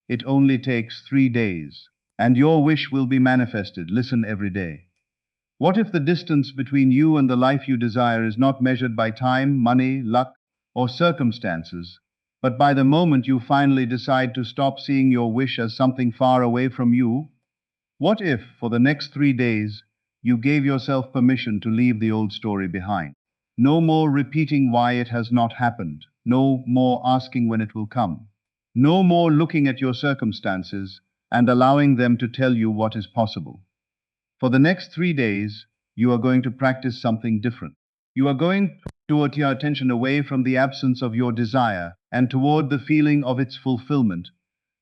It only takes 3 days. And your wish will be manifested. Listen every day. What if the distance between you and the life you desire is not measured by time, money, luck, or circumstances, but by the moment you finally decide to stop seeing your wish as something far away from you? What if, for the next 3 days, you gave yourself permission to leave the old story behind? No more repeating why it has not happened. No more asking when it will come. No more looking at your circumstances and allowing them to tell you what is possible. For the next 3 days, you are going to practice something different. You are going to divert your attention away from the absence of your desire and toward the feeling of its fulfillment.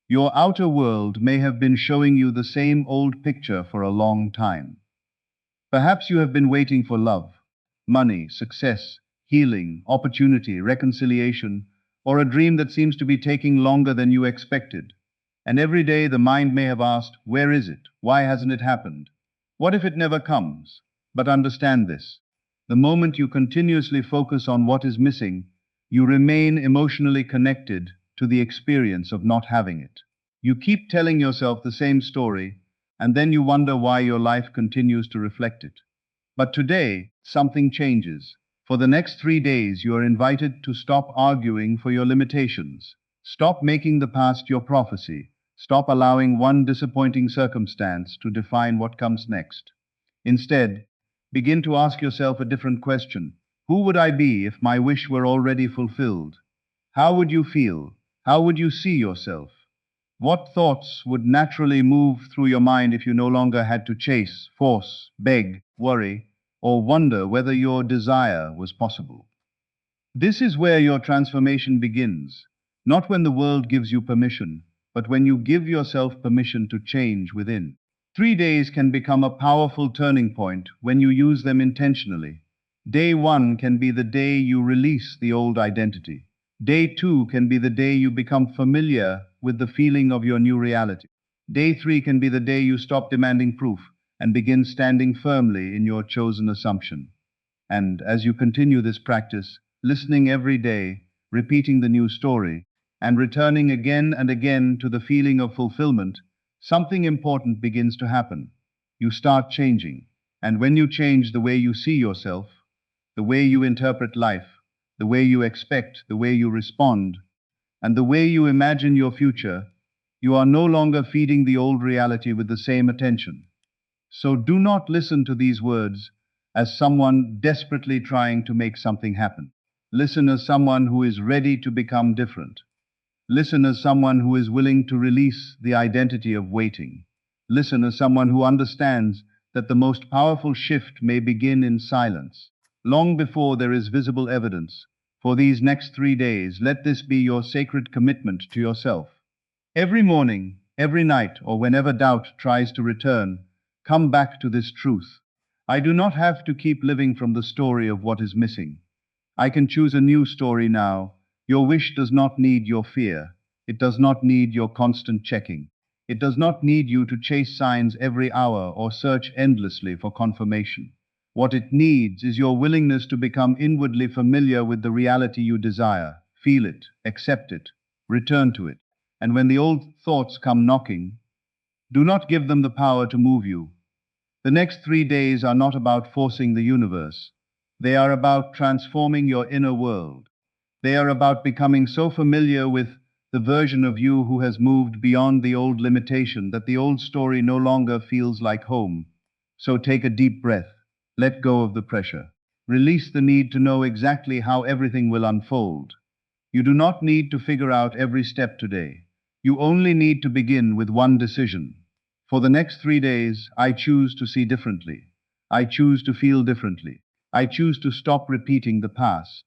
Your outer world may have been showing you the same old picture for a long time. Perhaps you have been waiting for love, money, success, healing, opportunity, reconciliation, or a dream that seems to be taking longer than you expected. And every day the mind may have asked, where is it? Why hasn't it happened? What if it never comes? But understand this. The moment you continuously focus on what is missing, you remain emotionally connected to the experience of not having it. You keep telling yourself the same story, and then you wonder why your life continues to reflect it. But today, something changes. For the next 3 days, you are invited to stop arguing for your limitations. Stop making the past your prophecy. Stop allowing one disappointing circumstance to define what comes next. Instead, begin to ask yourself a different question. Who would I be if my wish were already fulfilled? How would you feel? How would you see yourself? What thoughts would naturally move through your mind if you no longer had to chase, force, beg, worry, or wonder whether your desire was possible? This is where your transformation begins, not when the world gives you permission, but when you give yourself permission to change within. 3 days can become a powerful turning point when you use them intentionally. Day one can be the day you release the old identity. Day two can be the day you become familiar with the feeling of your new reality. Day three can be the day you stop demanding proof and begin standing firmly in your chosen assumption. And as you continue this practice, listening every day, repeating the new story, and returning again and again to the feeling of fulfillment, something important begins to happen. You start changing. And when you change the way you see yourself, the way you interpret life, the way you expect, the way you respond, and the way you imagine your future, you are no longer feeding the old reality with the same attention. So do not listen to these words as someone desperately trying to make something happen. Listen as someone who is ready to become different. Listen as someone who is willing to release the identity of waiting. Listen as someone who understands that the most powerful shift may begin in silence, long before there is visible evidence. For these next 3 days, let this be your sacred commitment to yourself. Every morning, every night, or whenever doubt tries to return, come back to this truth. I do not have to keep living from the story of what is missing. I can choose a new story now. Your wish does not need your fear. It does not need your constant checking. It does not need you to chase signs every hour or search endlessly for confirmation. What it needs is your willingness to become inwardly familiar with the reality you desire. Feel it, accept it, return to it. And when the old thoughts come knocking, do not give them the power to move you. The next 3 days are not about forcing the universe. They are about transforming your inner world. They are about becoming so familiar with the version of you who has moved beyond the old limitation that the old story no longer feels like home. So take a deep breath. Let go of the pressure. Release the need to know exactly how everything will unfold. You do not need to figure out every step today. You only need to begin with one decision. For the next 3 days, I choose to see differently. I choose to feel differently. I choose to stop repeating the past.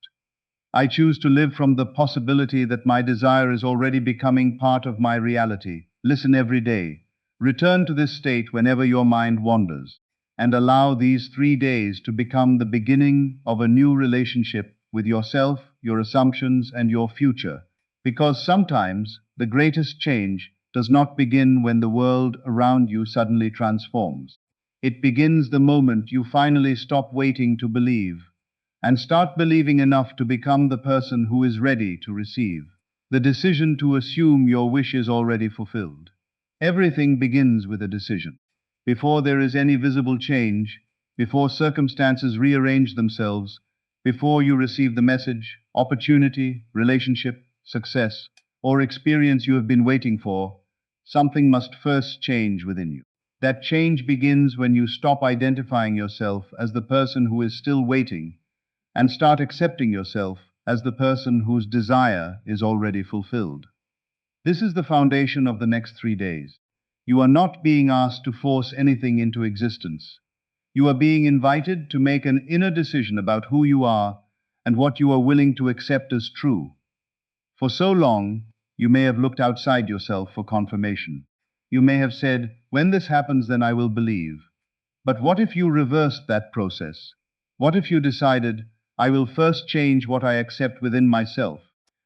I choose to live from the possibility that my desire is already becoming part of my reality. Listen every day. Return to this state whenever your mind wanders, and allow these 3 days to become the beginning of a new relationship with yourself, your assumptions, and your future. Because sometimes the greatest change does not begin when the world around you suddenly transforms. It begins the moment you finally stop waiting to believe and start believing enough to become the person who is ready to receive. the decision to assume your wish is already fulfilled. Everything begins with a decision. Before there is any visible change, before circumstances rearrange themselves, before you receive the message, opportunity, relationship, success, or experience you have been waiting for, something must first change within you. That change begins when you stop identifying yourself as the person who is still waiting and start accepting yourself as the person whose desire is already fulfilled. This is the foundation of the next 3 days. You are not being asked to force anything into existence. You are being invited to make an inner decision about who you are and what you are willing to accept as true. For so long, you may have looked outside yourself for confirmation. You may have said, "When this happens, then I will believe." But what if you reversed that process? What if you decided, "I will first change what I accept within myself,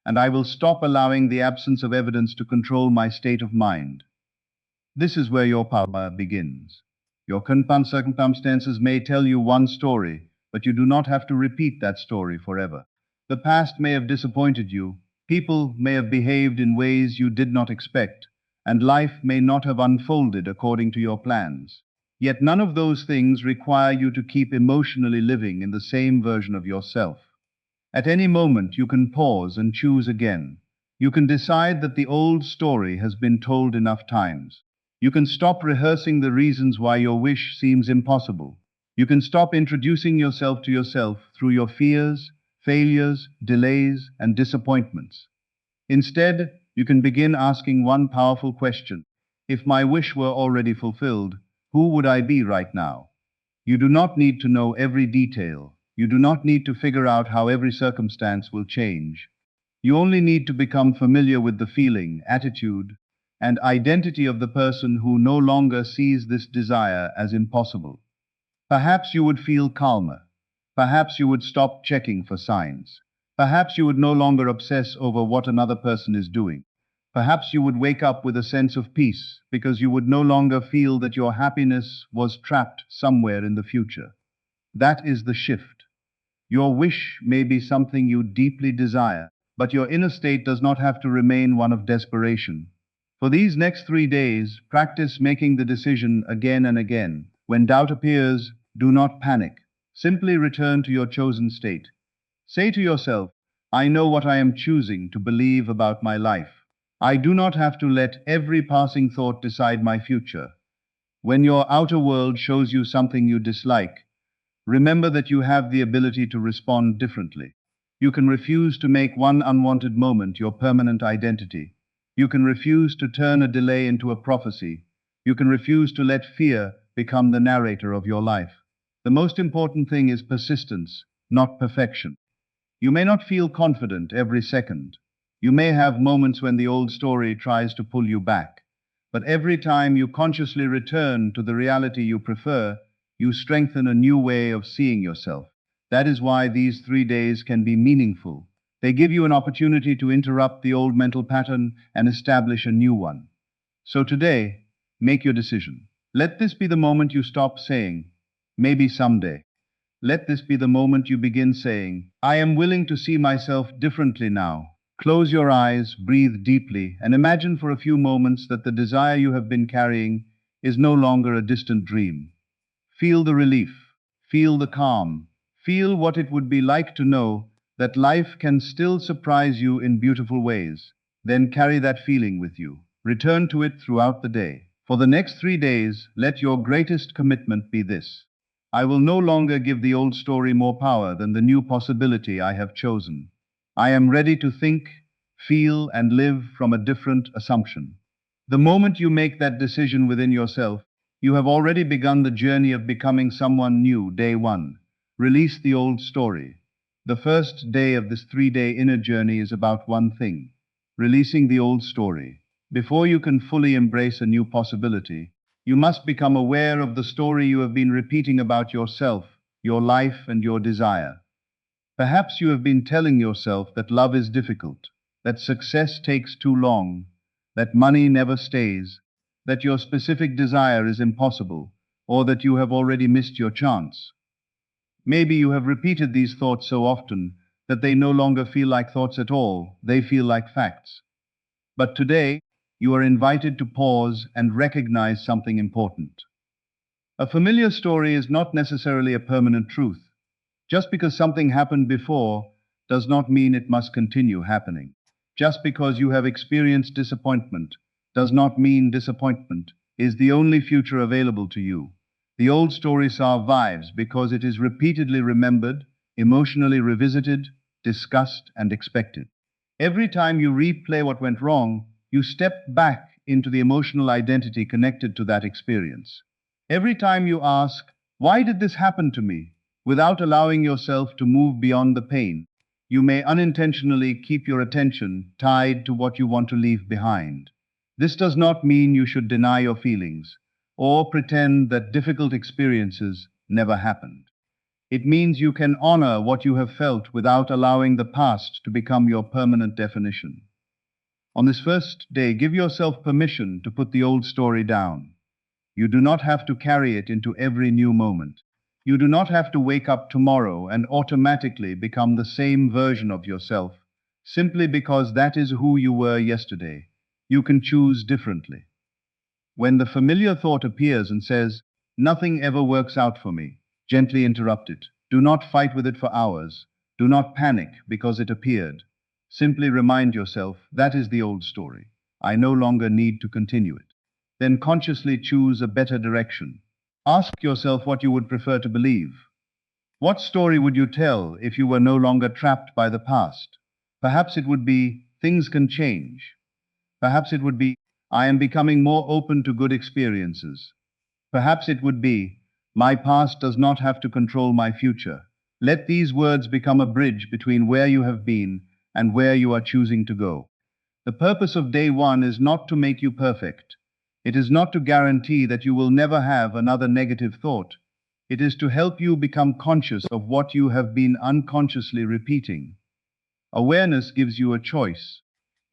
and I will stop allowing the absence of evidence to control my state of mind"? This is where your power begins. Your current circumstances may tell you one story, but you do not have to repeat that story forever. The past may have disappointed you, people may have behaved in ways you did not expect, and life may not have unfolded according to your plans. Yet none of those things require you to keep emotionally living in the same version of yourself. At any moment, you can pause and choose again. You can decide that the old story has been told enough times. You can stop rehearsing the reasons why your wish seems impossible. You can stop introducing yourself to yourself through your fears, failures, delays, and disappointments. Instead, you can begin asking one powerful question. If my wish were already fulfilled, who would I be right now? You do not need to know every detail. You do not need to figure out how every circumstance will change. You only need to become familiar with the feeling, attitude, and identity of the person who no longer sees this desire as impossible. Perhaps you would feel calmer. Perhaps you would stop checking for signs. Perhaps you would no longer obsess over what another person is doing. Perhaps you would wake up with a sense of peace because you would no longer feel that your happiness was trapped somewhere in the future. That is the shift. Your wish may be something you deeply desire, but your inner state does not have to remain one of desperation. For these next 3 days, practice making the decision again and again. When doubt appears, do not panic. Simply return to your chosen state. Say to yourself, "I know what I am choosing to believe about my life. I do not have to let every passing thought decide my future." When your outer world shows you something you dislike, remember that you have the ability to respond differently. You can refuse to make one unwanted moment your permanent identity. You can refuse to turn a delay into a prophecy. You can refuse to let fear become the narrator of your life. The most important thing is persistence, not perfection. You may not feel confident every second. You may have moments when the old story tries to pull you back. But every time you consciously return to the reality you prefer, you strengthen a new way of seeing yourself. That is why these 3 days can be meaningful. They give you an opportunity to interrupt the old mental pattern and establish a new one. So today, make your decision. Let this be the moment you stop saying, "Maybe someday." Let this be the moment you begin saying, "I am willing to see myself differently now." Close your eyes, breathe deeply, and imagine for a few moments that the desire you have been carrying is no longer a distant dream. Feel the relief, feel the calm, feel what it would be like to know that life can still surprise you in beautiful ways. Then carry that feeling with you. Return to it throughout the day. For the next 3 days, let your greatest commitment be this: I will no longer give the old story more power than the new possibility I have chosen. I am ready to think, feel, and live from a different assumption. The moment you make that decision within yourself, you have already begun the journey of becoming someone new. Day 1. Release the old story. The first day of this 3-day inner journey is about one thing: releasing the old story. Before you can fully embrace a new possibility, you must become aware of the story you have been repeating about yourself, your life, and your desire. Perhaps you have been telling yourself that love is difficult, that success takes too long, that money never stays, that your specific desire is impossible, or that you have already missed your chance. Maybe you have repeated these thoughts so often that they no longer feel like thoughts at all, they feel like facts. But today, you are invited to pause and recognize something important. A familiar story is not necessarily a permanent truth. Just because something happened before does not mean it must continue happening. Just because you have experienced disappointment does not mean disappointment is the only future available to you. The old story survives because it is repeatedly remembered, emotionally revisited, discussed, and expected. Every time you replay what went wrong, you step back into the emotional identity connected to that experience. Every time you ask, why did this happen to me? Without allowing yourself to move beyond the pain, you may unintentionally keep your attention tied to what you want to leave behind. This does not mean you should deny your feelings or pretend that difficult experiences never happened. It means you can honor what you have felt without allowing the past to become your permanent definition. On this first day, give yourself permission to put the old story down. You do not have to carry it into every new moment. You do not have to wake up tomorrow and automatically become the same version of yourself simply because that is who you were yesterday. You can choose differently. When the familiar thought appears and says, nothing ever works out for me, gently interrupt it. Do not fight with it for hours. Do not panic because it appeared. Simply remind yourself, that is the old story. I no longer need to continue it. Then consciously choose a better direction. Ask yourself what you would prefer to believe. What story would you tell if you were no longer trapped by the past? Perhaps it would be, things can change. Perhaps it would be, I am becoming more open to good experiences. Perhaps it would be, my past does not have to control my future. Let these words become a bridge between where you have been and where you are choosing to go. The purpose of day one is not to make you perfect. It is not to guarantee that you will never have another negative thought. It is to help you become conscious of what you have been unconsciously repeating. Awareness gives you a choice.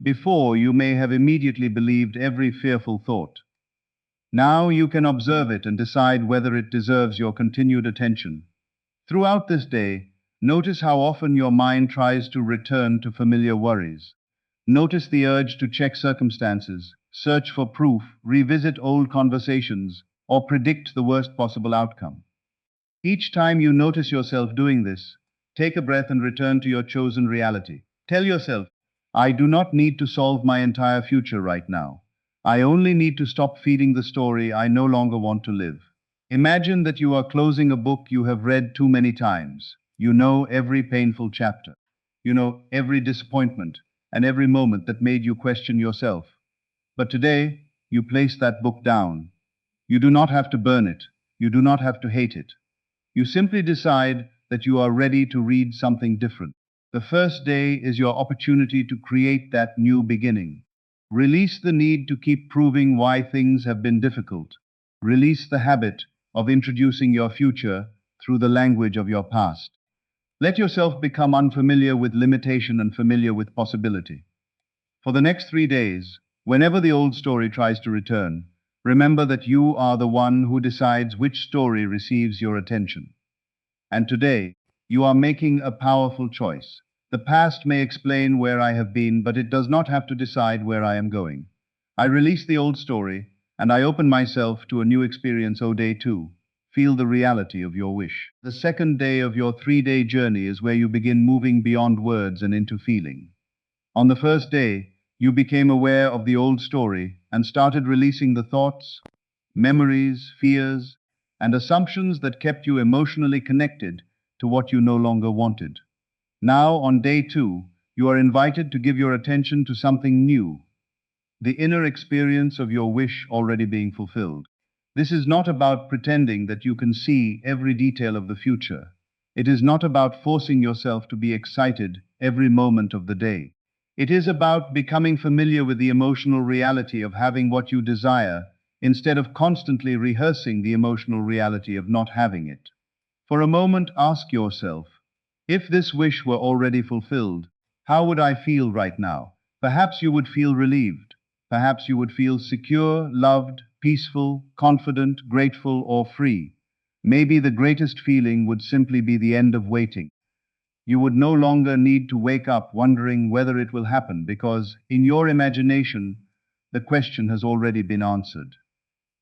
Before, you may have immediately believed every fearful thought. Now you can observe it and decide whether it deserves your continued attention. Throughout this day, notice how often your mind tries to return to familiar worries. Notice the urge to check circumstances, search for proof, revisit old conversations, or predict the worst possible outcome. Each time you notice yourself doing this, take a breath and return to your chosen reality. Tell yourself, I do not need to solve my entire future right now. I only need to stop feeding the story I no longer want to live. Imagine that you are closing a book you have read too many times. You know every painful chapter. You know every disappointment and every moment that made you question yourself. But today, you place that book down. You do not have to burn it. You do not have to hate it. You simply decide that you are ready to read something different. The first day is your opportunity to create that new beginning. Release the need to keep proving why things have been difficult. Release the habit of introducing your future through the language of your past. Let yourself become unfamiliar with limitation and familiar with possibility. For the next 3 days, whenever the old story tries to return, remember that you are the one who decides which story receives your attention. And today, you are making a powerful choice. The past may explain where I have been, but it does not have to decide where I am going. I release the old story, and I open myself to a new experience. Day 2. Feel the reality of your wish. The second day of your 3-day journey is where you begin moving beyond words and into feeling. On the first day, you became aware of the old story and started releasing the thoughts, memories, fears, and assumptions that kept you emotionally connected to what you no longer wanted. Now, on day 2, you are invited to give your attention to something new, the inner experience of your wish already being fulfilled. This is not about pretending that you can see every detail of the future. It is not about forcing yourself to be excited every moment of the day. It is about becoming familiar with the emotional reality of having what you desire instead of constantly rehearsing the emotional reality of not having it. For a moment, ask yourself, if this wish were already fulfilled, how would I feel right now? Perhaps you would feel relieved. Perhaps you would feel secure, loved, peaceful, confident, grateful, or free. Maybe the greatest feeling would simply be the end of waiting. You would no longer need to wake up wondering whether it will happen because, in your imagination, the question has already been answered.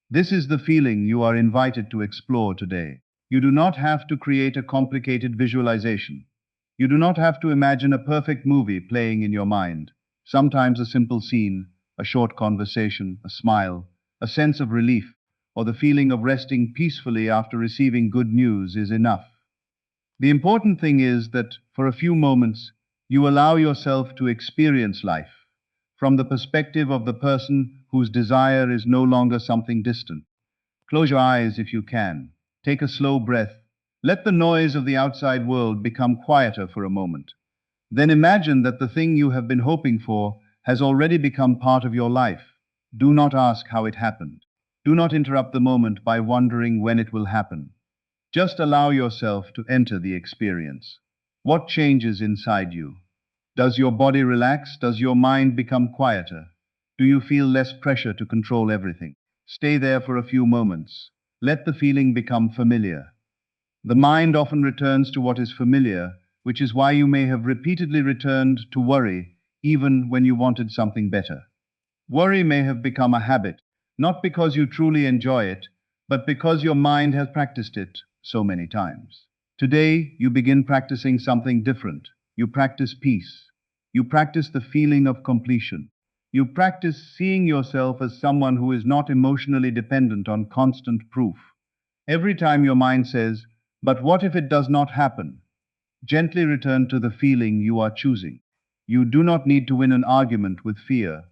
This is the feeling you are invited to explore today. You do not have to create a complicated visualization. You do not have to imagine a perfect movie playing in your mind. Sometimes a simple scene, a short conversation, a smile, a sense of relief, or the feeling of resting peacefully after receiving good news is enough. The important thing is that for a few moments, you allow yourself to experience life from the perspective of the person whose desire is no longer something distant. Close your eyes if you can. Take a slow breath. Let the noise of the outside world become quieter for a moment. Then imagine that the thing you have been hoping for has already become part of your life. Do not ask how it happened. Do not interrupt the moment by wondering when it will happen. Just allow yourself to enter the experience. What changes inside you? Does your body relax? Does your mind become quieter? Do you feel less pressure to control everything? Stay there for a few moments. Let the feeling become familiar. The mind often returns to what is familiar, which is why you may have repeatedly returned to worry even when you wanted something better. Worry may have become a habit, not because you truly enjoy it, but because your mind has practiced it so many times. Today, you begin practicing something different. You practice peace. You practice the feeling of completion. You practice seeing yourself as someone who is not emotionally dependent on constant proof. Every time your mind says, "But what if it does not happen?" gently return to the feeling you are choosing. You do not need to win an argument with fear.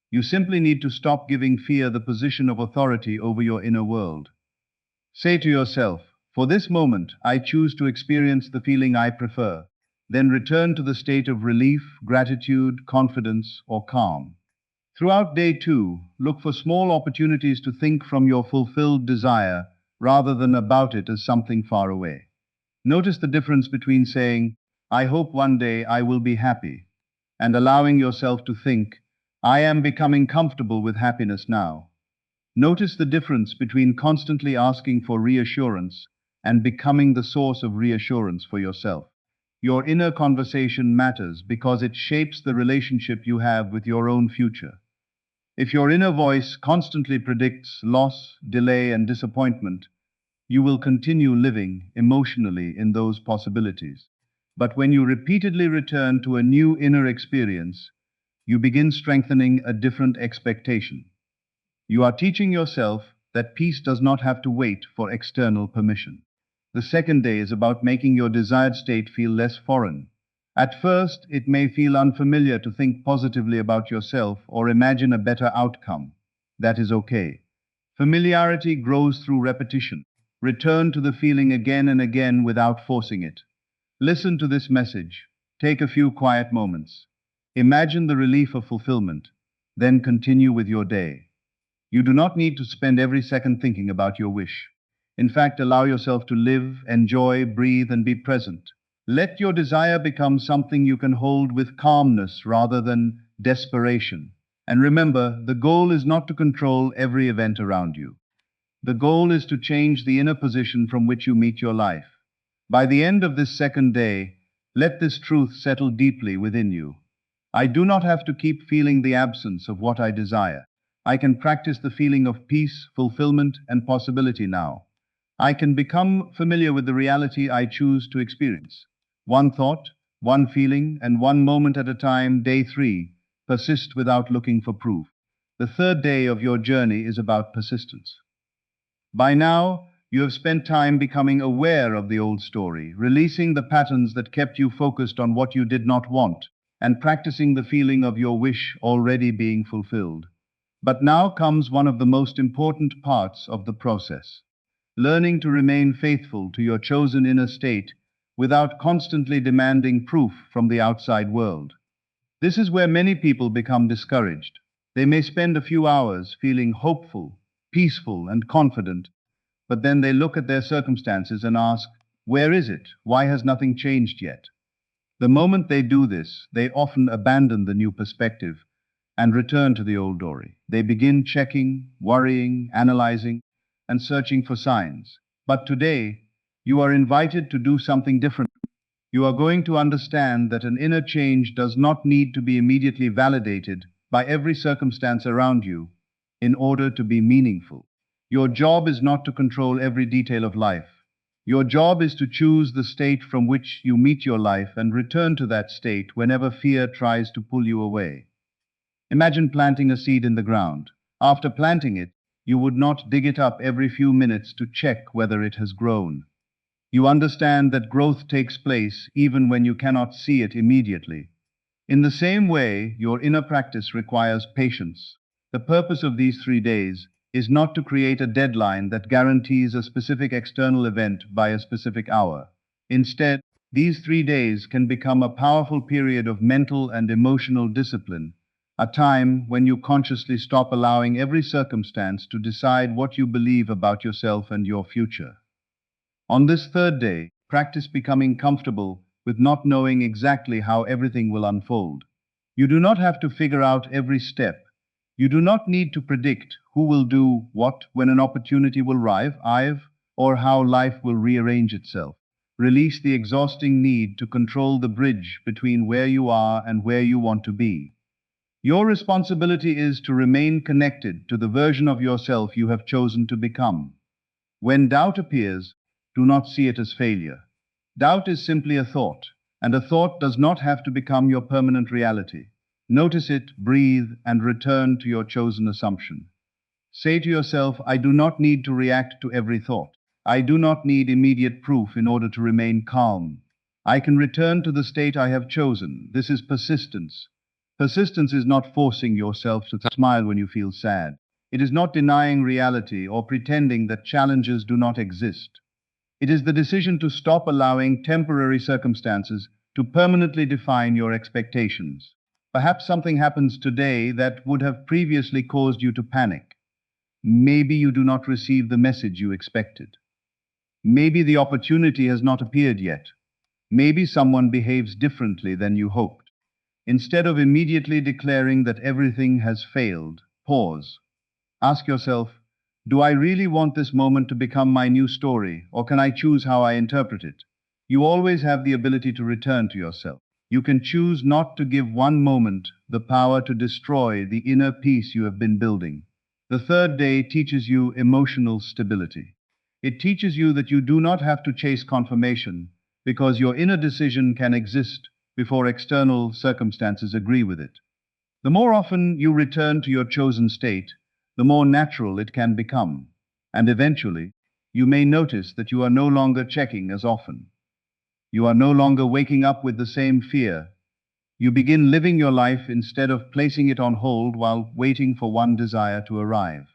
You simply need to stop giving fear the position of authority over your inner world. Say to yourself, "For this moment, I choose to experience the feeling I prefer." Then return to the state of relief, gratitude, confidence, or calm. Throughout day two, look for small opportunities to think from your fulfilled desire rather than about it as something far away. Notice the difference between saying, "I hope one day I will be happy," and allowing yourself to think, "I am becoming comfortable with happiness now." Notice the difference between constantly asking for reassurance and becoming the source of reassurance for yourself. Your inner conversation matters because it shapes the relationship you have with your own future. If your inner voice constantly predicts loss, delay, and disappointment, you will continue living emotionally in those possibilities. But when you repeatedly return to a new inner experience, you begin strengthening a different expectation. You are teaching yourself that peace does not have to wait for external permission. The second day is about making your desired state feel less foreign. At first, it may feel unfamiliar to think positively about yourself or imagine a better outcome. That is okay. Familiarity grows through repetition. Return to the feeling again and again without forcing it. Listen to this message. Take a few quiet moments. Imagine the relief of fulfillment. Then continue with your day. You do not need to spend every second thinking about your wish. In fact, allow yourself to live, enjoy, breathe, and be present. Let your desire become something you can hold with calmness rather than desperation. And remember, the goal is not to control every event around you. The goal is to change the inner position from which you meet your life. By the end of this second day, let this truth settle deeply within you. I do not have to keep feeling the absence of what I desire. I can practice the feeling of peace, fulfillment, and possibility now. I can become familiar with the reality I choose to experience. One thought, one feeling, and one moment at a time. Day three, persist without looking for proof. The third day of your journey is about persistence. By now, you have spent time becoming aware of the old story, releasing the patterns that kept you focused on what you did not want, and practicing the feeling of your wish already being fulfilled. But now comes one of the most important parts of the process: learning to remain faithful to your chosen inner state without constantly demanding proof from the outside world. This is where many people become discouraged. They may spend a few hours feeling hopeful, peaceful, and confident, but then they look at their circumstances and ask, "Where is it? Why has nothing changed yet?" The moment they do this, they often abandon the new perspective and return to the old story. They begin checking, worrying, analyzing, and searching for signs. But today, you are invited to do something different. You are going to understand that an inner change does not need to be immediately validated by every circumstance around you in order to be meaningful. Your job is not to control every detail of life. Your job is to choose the state from which you meet your life and return to that state whenever fear tries to pull you away. Imagine planting a seed in the ground. After planting it, you would not dig it up every few minutes to check whether it has grown. You understand that growth takes place even when you cannot see it immediately. In the same way, your inner practice requires patience. The purpose of these 3 days is not to create a deadline that guarantees a specific external event by a specific hour. Instead, these 3 days can become a powerful period of mental and emotional discipline, a time when you consciously stop allowing every circumstance to decide what you believe about yourself and your future. On this third day, practice becoming comfortable with not knowing exactly how everything will unfold. You do not have to figure out every step. You do not need to predict who will do what when an opportunity will arrive, or how life will rearrange itself. Release the exhausting need to control the bridge between where you are and where you want to be. Your responsibility is to remain connected to the version of yourself you have chosen to become. When doubt appears, do not see it as failure. Doubt is simply a thought, and a thought does not have to become your permanent reality. Notice it, breathe, and return to your chosen assumption. Say to yourself, I do not need to react to every thought. I do not need immediate proof in order to remain calm. I can return to the state I have chosen. This is persistence. Persistence is not forcing yourself to smile when you feel sad. It is not denying reality or pretending that challenges do not exist. It is the decision to stop allowing temporary circumstances to permanently define your expectations. Perhaps something happens today that would have previously caused you to panic. Maybe you do not receive the message you expected. Maybe the opportunity has not appeared yet. Maybe someone behaves differently than you hoped. Instead of immediately declaring that everything has failed, pause. Ask yourself, do I really want this moment to become my new story, or can I choose how I interpret it? You always have the ability to return to yourself. You can choose not to give one moment the power to destroy the inner peace you have been building. The third day teaches you emotional stability. It teaches you that you do not have to chase confirmation, because your inner decision can exist before external circumstances agree with it. The more often you return to your chosen state, the more natural it can become, and eventually, you may notice that you are no longer checking as often. You are no longer waking up with the same fear. You begin living your life instead of placing it on hold while waiting for one desire to arrive.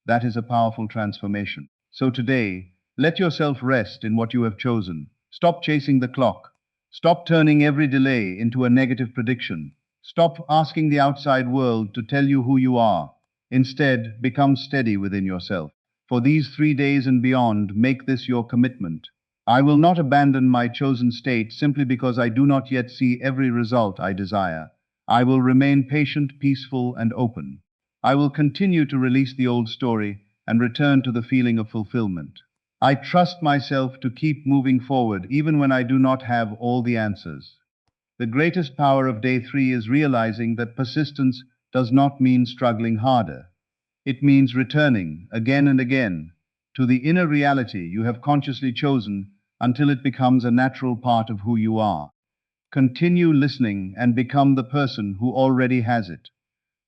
That is a powerful transformation. So today, let yourself rest in what you have chosen. Stop chasing the clock. Stop turning every delay into a negative prediction. Stop asking the outside world to tell you who you are. Instead, become steady within yourself. For these 3 days and beyond, make this your commitment. I will not abandon my chosen state simply because I do not yet see every result I desire. I will remain patient, peaceful, and open. I will continue to release the old story and return to the feeling of fulfillment. I trust myself to keep moving forward even when I do not have all the answers. The greatest power of day 3 is realizing that persistence does not mean struggling harder. It means returning again and again to the inner reality you have consciously chosen until it becomes a natural part of who you are. Continue listening and become the person who already has it.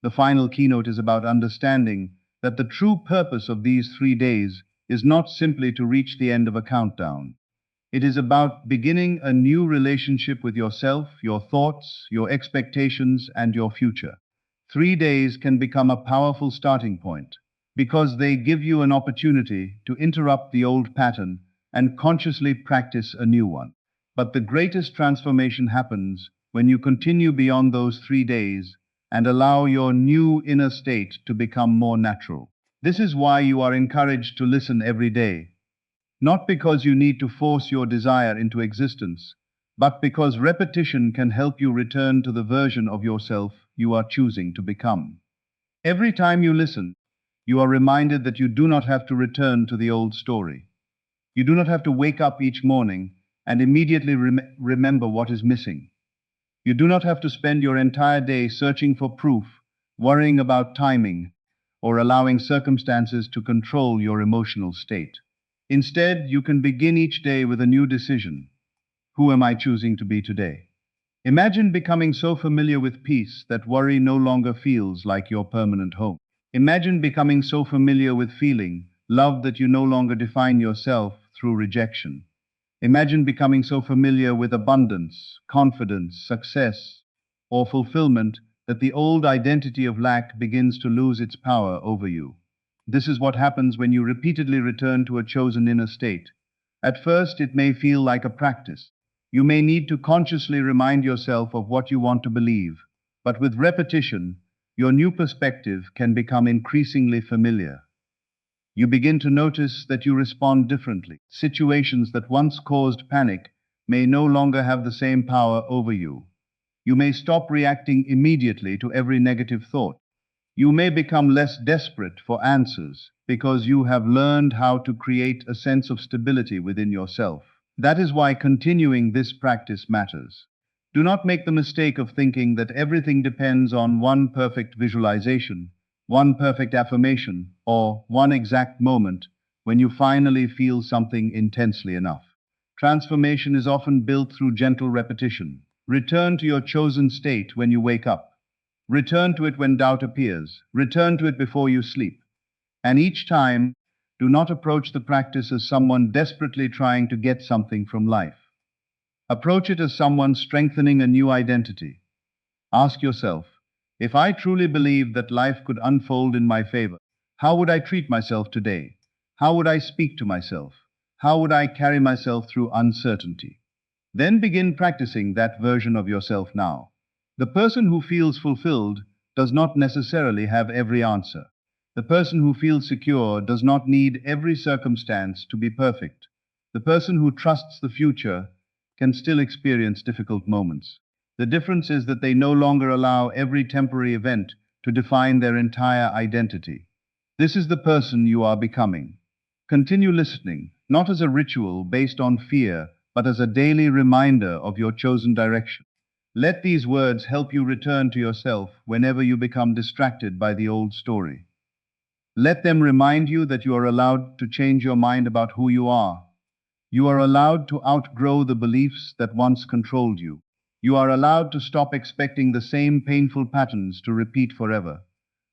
The final keynote is about understanding that the true purpose of these 3 days is not simply to reach the end of a countdown. It is about beginning a new relationship with yourself, your thoughts, your expectations, and your future. 3 days can become a powerful starting point because they give you an opportunity to interrupt the old pattern and consciously practice a new one. But the greatest transformation happens when you continue beyond those 3 days and allow your new inner state to become more natural. This is why you are encouraged to listen every day, not because you need to force your desire into existence, but because repetition can help you return to the version of yourself you are choosing to become. Every time you listen, you are reminded that you do not have to return to the old story. You do not have to wake up each morning and immediately remember what is missing. You do not have to spend your entire day searching for proof, worrying about timing, or allowing circumstances to control your emotional state. Instead, you can begin each day with a new decision. Who am I choosing to be today? Imagine becoming so familiar with peace that worry no longer feels like your permanent home. Imagine becoming so familiar with feeling love that you no longer define yourself through rejection. Imagine becoming so familiar with abundance, confidence, success, or fulfillment that the old identity of lack begins to lose its power over you. This is what happens when you repeatedly return to a chosen inner state. At first, it may feel like a practice. You may need to consciously remind yourself of what you want to believe, but with repetition, your new perspective can become increasingly familiar. You begin to notice that you respond differently. Situations that once caused panic may no longer have the same power over you. You may stop reacting immediately to every negative thought. You may become less desperate for answers because you have learned how to create a sense of stability within yourself. That is why continuing this practice matters. Do not make the mistake of thinking that everything depends on one perfect visualization, one perfect affirmation, or one exact moment when you finally feel something intensely enough. Transformation is often built through gentle repetition. Return to your chosen state when you wake up. Return to it when doubt appears. Return to it before you sleep. And each time, do not approach the practice as someone desperately trying to get something from life. Approach it as someone strengthening a new identity. Ask yourself, if I truly believed that life could unfold in my favor, how would I treat myself today? How would I speak to myself? How would I carry myself through uncertainty? Then begin practicing that version of yourself now. The person who feels fulfilled does not necessarily have every answer. The person who feels secure does not need every circumstance to be perfect. The person who trusts the future can still experience difficult moments. The difference is that they no longer allow every temporary event to define their entire identity. This is the person you are becoming. Continue listening, not as a ritual based on fear, but as a daily reminder of your chosen direction. Let these words help you return to yourself whenever you become distracted by the old story. Let them remind you that you are allowed to change your mind about who you are. You are allowed to outgrow the beliefs that once controlled you. You are allowed to stop expecting the same painful patterns to repeat forever.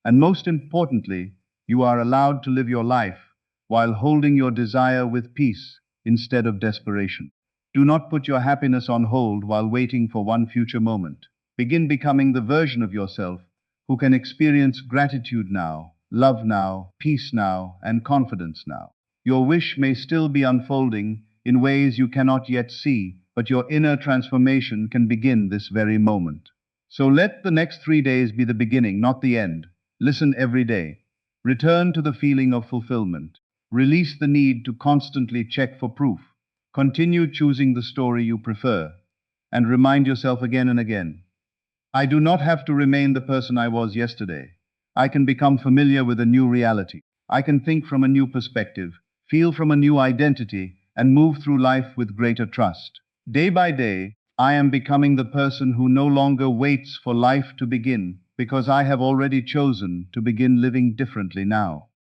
And most importantly, you are allowed to live your life while holding your desire with peace instead of desperation. Do not put your happiness on hold while waiting for one future moment. Begin becoming the version of yourself who can experience gratitude now, love now, peace now, and confidence now. Your wish may still be unfolding in ways you cannot yet see, but your inner transformation can begin this very moment. So let the next 3 days be the beginning, not the end. Listen every day. Return to the feeling of fulfillment. Release the need to constantly check for proof. Continue choosing the story you prefer. And remind yourself again and again, I do not have to remain the person I was yesterday. I can become familiar with a new reality. I can think from a new perspective, feel from a new identity, and move through life with greater trust. Day by day, I am becoming the person who no longer waits for life to begin because I have already chosen to begin living differently now.